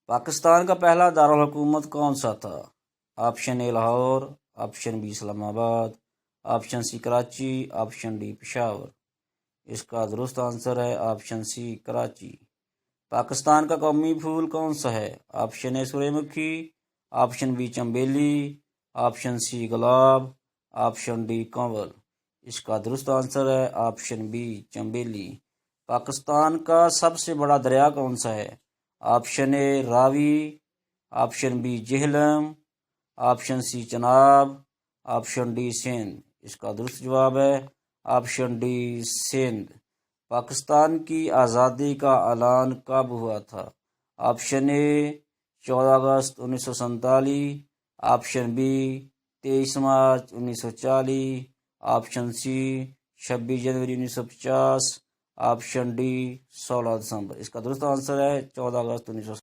پاکستان کا پہلا دارالحکومت کون سا تھا؟ Option A Lahore, option B Islamabad, option C Karachi, option D Peshawar. اس کا درست آنسر ہے آپشن سی کراچی۔ پاکستان کا قومی پھول کون سا ہے؟ آپشن اے سورج مکھی، آپشن بی چنبیلی، آپشن سی گلاب، آپشن ڈی کنول۔ اس کا درست آنسر ہے آپشن بی چنبیلی۔ پاکستان کا سب سے بڑا دریا کون سا ہے؟ Option A Ravi, option B Jhelum, option C Chenab, option D Sindh. اس کا درست جواب ہے آپشن ڈی سندھ۔ پاکستان کی آزادی کا اعلان کب ہوا تھا؟ آپشن اے 14 اگست 1947، آپشن بی 23 مارچ 1940، آپشن سی 26 جنوری 1950، آپشن ڈی 16 دسمبر۔ اس کا درست آنسر ہے 14 اگست 1947۔